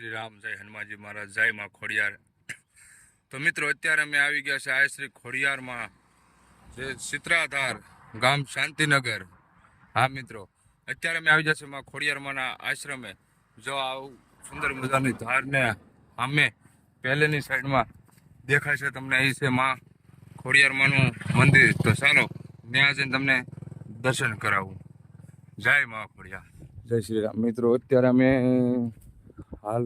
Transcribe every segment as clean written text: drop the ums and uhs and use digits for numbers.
શ્રી રામ, જય હનુમાનજી મહારાજ, જય માં ખોડિયાર। તો મિત્રો અત્યારે અમે આવી ગયા છે આ શ્રી ખોડિયારમાં, જે ચિત્રાધાર ગામ શાંતિનગર। હા મિત્રો, અત્યારે અમે આવી ગયા છે માં ખોડિયારમાંના આશ્રમે। જો આવું સુંદર મજાની ધારને સામે પહેલેની સાઈડમાં દેખાય છે તમને, અહીં છે માં ખોડિયારમાંનું મંદિર। તો ચાલો ત્યાં જઈને તમને દર્શન કરાવું। જય માં ખોડિયાર, જય શ્રી રામ। મિત્રો અત્યારે અમે હાલ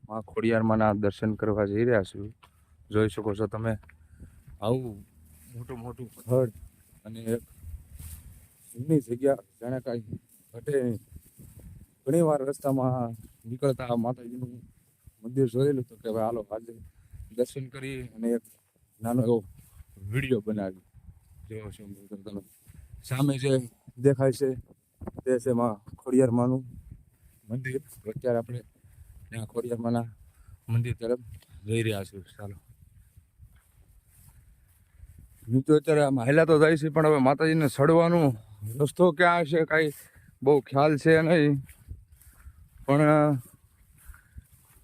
માં ખોડિયારમાંના દર્શન કરવા જઈ રહ્યા છું। જોઈ શકો છો તમે, આવું મોટું મોટું ખડ અને એક જૂની જગ્યા, જાણે કાંઈ ઘટે નહીં। ઘણી વાર રસ્તામાં નીકળતા માતાજીનું મંદિર જોયેલું તો કે ભાઈ હાલો આજે દર્શન કરી અને એક નાનો એવો વિડીયો બનાવી। જોયો છો તમે સામે જે દેખાય છે તે છે માં ખોડિયારમાંનું મંદિર। અત્યારે આપણે ત્યાં ખોડિયારમાંના મંદિર તરફ જઈ રહ્યા છું। ચાલો મિત્રો, અત્યારે આમ હાલ્યા તો જાય છે, પણ હવે માતાજીને ચડવાનો રસ્તો ક્યાં હશે કાંઈ બહુ ખ્યાલ છે નહીં। પણ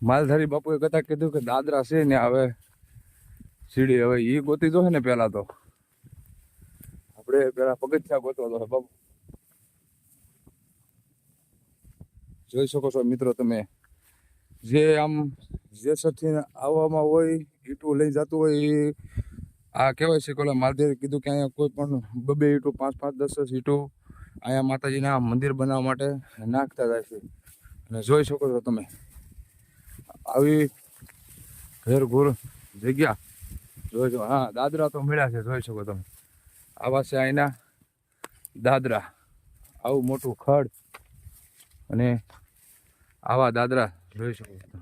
માલધારી બાપુએ કીધું કે દાદરા છે ને, હવે સીડી હવે એ ગોતી જો ને, પહેલાં તો આપણે પહેલાં પગથિયા ગોતવા તો બાપુ। જોઈ શકો છો મિત્રો તમે, જે આમ જેસરથી આવવામાં હોય ઈંટું લઈ જતું હોય એ આ કહેવાય છે કે ઓલા માલધારી કીધું કે અહીંયા કોઈ પણ 2 ઈંટું 5 10 ઈંટું અહીંયા માતાજીના મંદિર બનાવવા માટે નાખતા જાય છે। અને જોઈ શકો છો તમે આવી ઘેર ઘોર જગ્યા જોઈજો। હા, દાદરા તો મળ્યા છે, જોઈ શકો તમે, આવા છે અહીંના દાદરા। આવું મોટું ખડ અને આવા દાદરા જોઈ શકો છો।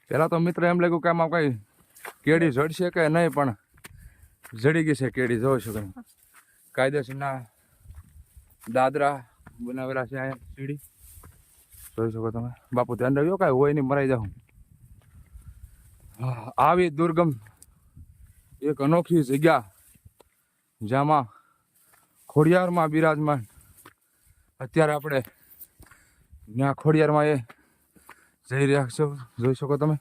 પેલા તો મિત્ર એમ લાગ્યું કે આમાં કઈ કેડી જડશે કે નહીં, પણ જડી ગઈ છે કેડી। જોઈ શકો કાયદેસરના દાદરા બનાવેલા છે અહીંયા સીડી, જોઈ શકો તમે। બાપુ ધ્યાન રાખજો કાંઈ હોય નહીં મરાઈ જાઉં। આવી દુર્ગમ એક અનોખી જગ્યા જેમાં ખોડિયારમાં બિરાજમાન, અત્યારે આપણે ત્યાં ખોડિયારમાં એ જઈ રહ્યા છો, જોઈ શકો તમે।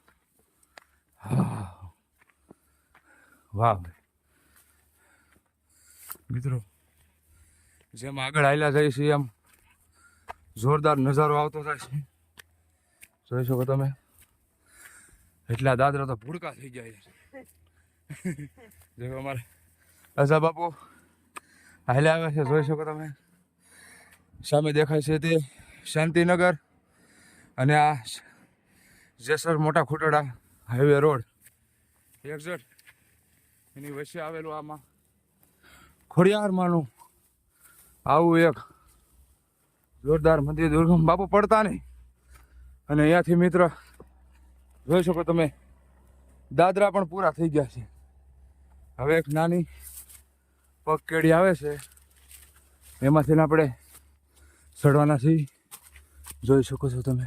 વાહ મિત્રો, જેમ આગળ હાલ્યા જાય છે એમ જોરદાર નજારો આવતો થાય છે, જોઈ શકો તમે। એટલા દાદરા તો ભૂડકા થઈ જાય છે। જો અમારે અઝા બાપુ હાલ્યા આવે છે, જોઈ શકો તમે। સામે દેખાય છે તે શાંતિનગર અને આ જેસર મોટા ખોટડા હાઈવે રોડ એક્ઝેક્ટ એની વચ્ચે આવેલું આમાં ખોડિયારમાંનું આવું એક જોરદાર મંદિર। દુર્ગમ બાપુ પડતા નહીં, અને અહીંયાથી મિત્ર જોઈ શકો તમે દાદરા પણ પૂરા થઈ ગયા છે। હવે એક નાની પગકેડી આવે છે, એમાંથી આપણે ચડવાના છીએ, જોઈ શકો છો તમે।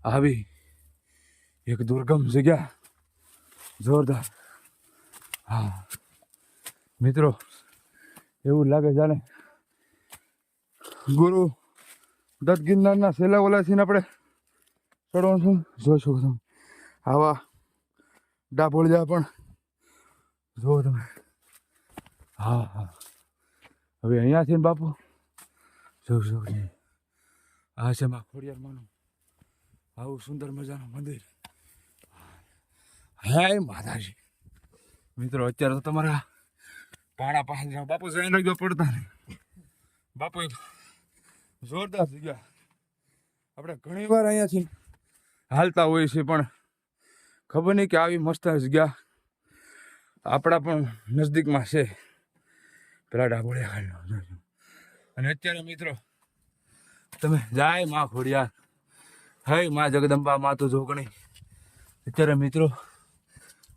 આવી એક દુર્ગમ જગ્યા જોરદાર। હા મિત્રો, એવું લાગે જાણે ગુરુ દત્ત ગિરનારના છેલ્લા ઓલાથી આપણે ચડવાનું છે, જોઈ શકો તમે। આવા ડાભોળિયા પણ જોવો તમે। હા હા, હવે અહીંયાથી બાપુ જોઈ શકો છો, આ છે માં ખોડિયારમાંનું આવું સુંદર મજાનું મંદિર। હે માતાજી મિત્રો, અત્યારે તો તમારા પાણા પાસે જાઓ બાપુ, જઈને રાખજો પડતા નહીં બાપુ। જોરદાર જગ્યા, આપણે ઘણી વાર અહીંયાથી હાલતા હોઈએ છીએ, પણ ખબર નહીં કે આવી મસ્ત જગ્યા આપણા પણ નજદીકમાં છે। પેલા ડાબોળિયા ખાલી, અને અત્યારે મિત્રો તમે જય માં ખોડિયાર, હે માં જગદંબા, માં તો જોગણી। અત્યારે મિત્રો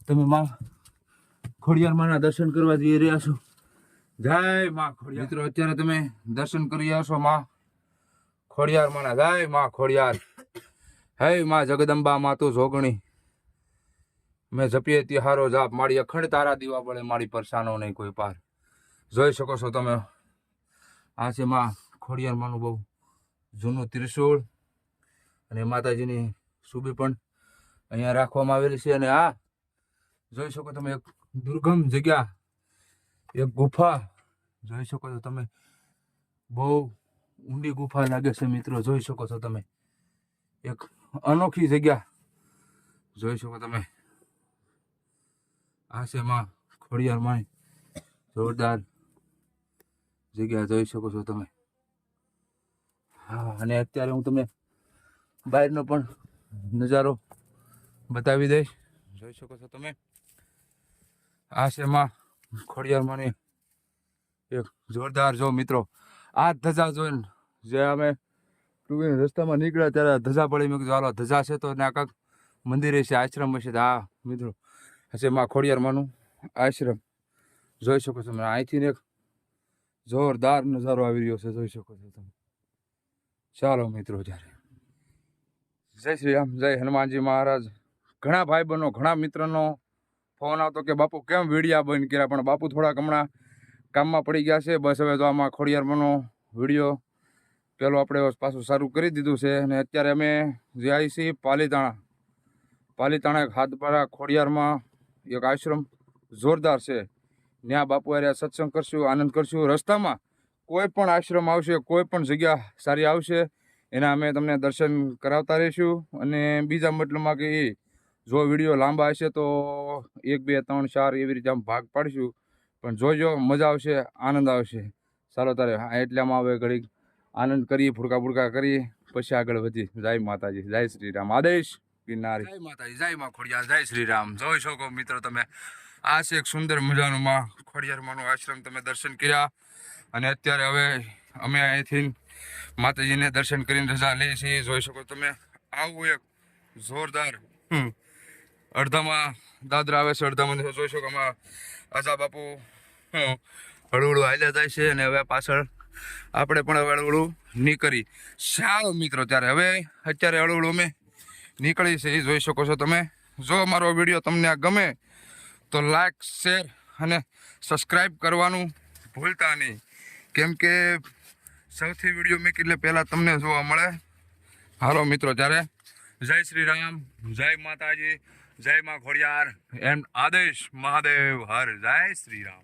તમે માં ખોડિયારમાંના દર્શન કરવા જઈ રહ્યા છો। જય માં ખોડિયાર મિત્રો, અત્યારે તમે દર્શન કરી રહ્યા છો માં ખોડિયારમાંના। જય માં ખોડિયાર, હે માં જગદંબા, માં તો જોગણી। મેં જપીએ તિહારો જાપ, મારી અખંડ તારા દીવા પડે, મારી પરસાનો નહીં કોઈ પાર। જોઈ શકો છો તમે, આ છે માં ખોડિયારમાંનું બહુ જૂનું ત્રિશૂળ અને માતાજીની સુબી પણ અહીંયા રાખવામાં આવેલી છે. અને આ જોઈ શકો તમે એક દુર્ગમ જગ્યા, એક ગુફા જોઈ શકો છો તમે. બહુ ઊંડી ગુફા લાગે છે મિત્રો, જોઈ શકો છો તમે. એક અનોખી જગ્યા જોઈ શકો તમે. આ છે માં ખોડિયાર માની જોરદાર જગ્યા જોઈ શકો છો તમે. હા, અને અત્યારે હું તમને બહારનો પણ નજારો બતાવી દઈશ. જોઈ શકો છો તમે. આ છે માં ખોડિયાર માની એક જોરદાર. જો મિત્રો, આ ધજા જોઈને જે અમે રસ્તામાં નીકળ્યા ત્યારે ધજા પડી. મેં કીધું હાલો ધજા છે તો ના કાંક મંદિર છે, આશ્રમ હશે. હા મિત્રો, હશે માં ખોડિયાર માનું આશ્રમ જોઈ શકો છો તમે. અહીંથી એક જોરદાર નજારો આવી રહ્યો છે, જોઈ શકો છો તમે. ચાલો મિત્રો, જ્યારે જય શ્રી રામ, જય હનુમાનજી મહારાજ. ઘણા ભાઈ બહેનો, ઘણા મિત્રનો ફોન આવતો કે બાપુ કેમ વિડીયા બંધ કર્યા, પણ બાપુ થોડાક હમણાં કામમાં પડી ગયા છે. બસ હવે તો આમાં ખોડિયારમાંનો વિડીયો પેલો આપણે પાછું સારું કરી દીધું છે. અને અત્યારે અમે જઈએ છીએ પાલીતાણા એક હાથપારા ખોડિયારમાં એક આશ્રમ જોરદાર છે. ત્યાં બાપુ અરે સત્સંગ કરશું, આનંદ કરશું. રસ્તામાં કોઈ પણ આશ્રમ આવશે, કોઈ પણ જગ્યા સારી આવશે, એના અમે તમને દર્શન કરાવતા રહીશું. અને બીજા મતલબમાં કે જો વિડીયો લાંબા હશે તો 1, 2, 3, 4 એવી રીતે આમ ભાગ પાડીશું. પણ જોજો, મજા આવશે, આનંદ આવશે. ચાલો તારે એટલામાં હવે ઘડીક આનંદ કરીએ, ફૂડકા કરીએ, પછી આગળ વધી. જય માતાજી, જય શ્રી રામ. આદેશ ગિરનારી. જય માતાજી, જય માં ખોડિયાર, જય શ્રી રામ. જોઈ શકો મિત્રો તમે, આ છે એક સુંદર મજાનું માં ખોડિયાર માનું આશ્રમ. તમે દર્શન કર્યા અને અત્યારે હવે અમે અહીંથી માતાજીને દર્શન કરીને રજા લઈએ છીએ. જોઈ શકો તમે. આવું એક જોરદાર અડધામાં દાદરા આવે છે, અડધામાં જોઈ શકો આમાં આજા બાપુ હળવળું હાલ્યા જાય છે. અને હવે પાછળ આપણે પણ હવે હળવળું નીકળી. ચાલો મિત્રો, ત્યારે હવે અત્યારે હળવળું અમે નીકળી છે, એ જોઈ શકો છો તમે. જો મારો વિડીયો તમને આ ગમે તો લાઈક, શેર અને સબસ્ક્રાઈબ કરવાનું ભૂલતા નહીં. કેમ કે સૌથી વિડીયો મેં એટલે પહેલાં તમને જોવા મળે. હાલો મિત્રો, ત્યારે જય શ્રી રામ, જય માતાજી, જય માં ખોડિયાર એન્ડ આદેશ મહાદેવ હર. જય શ્રી રામ.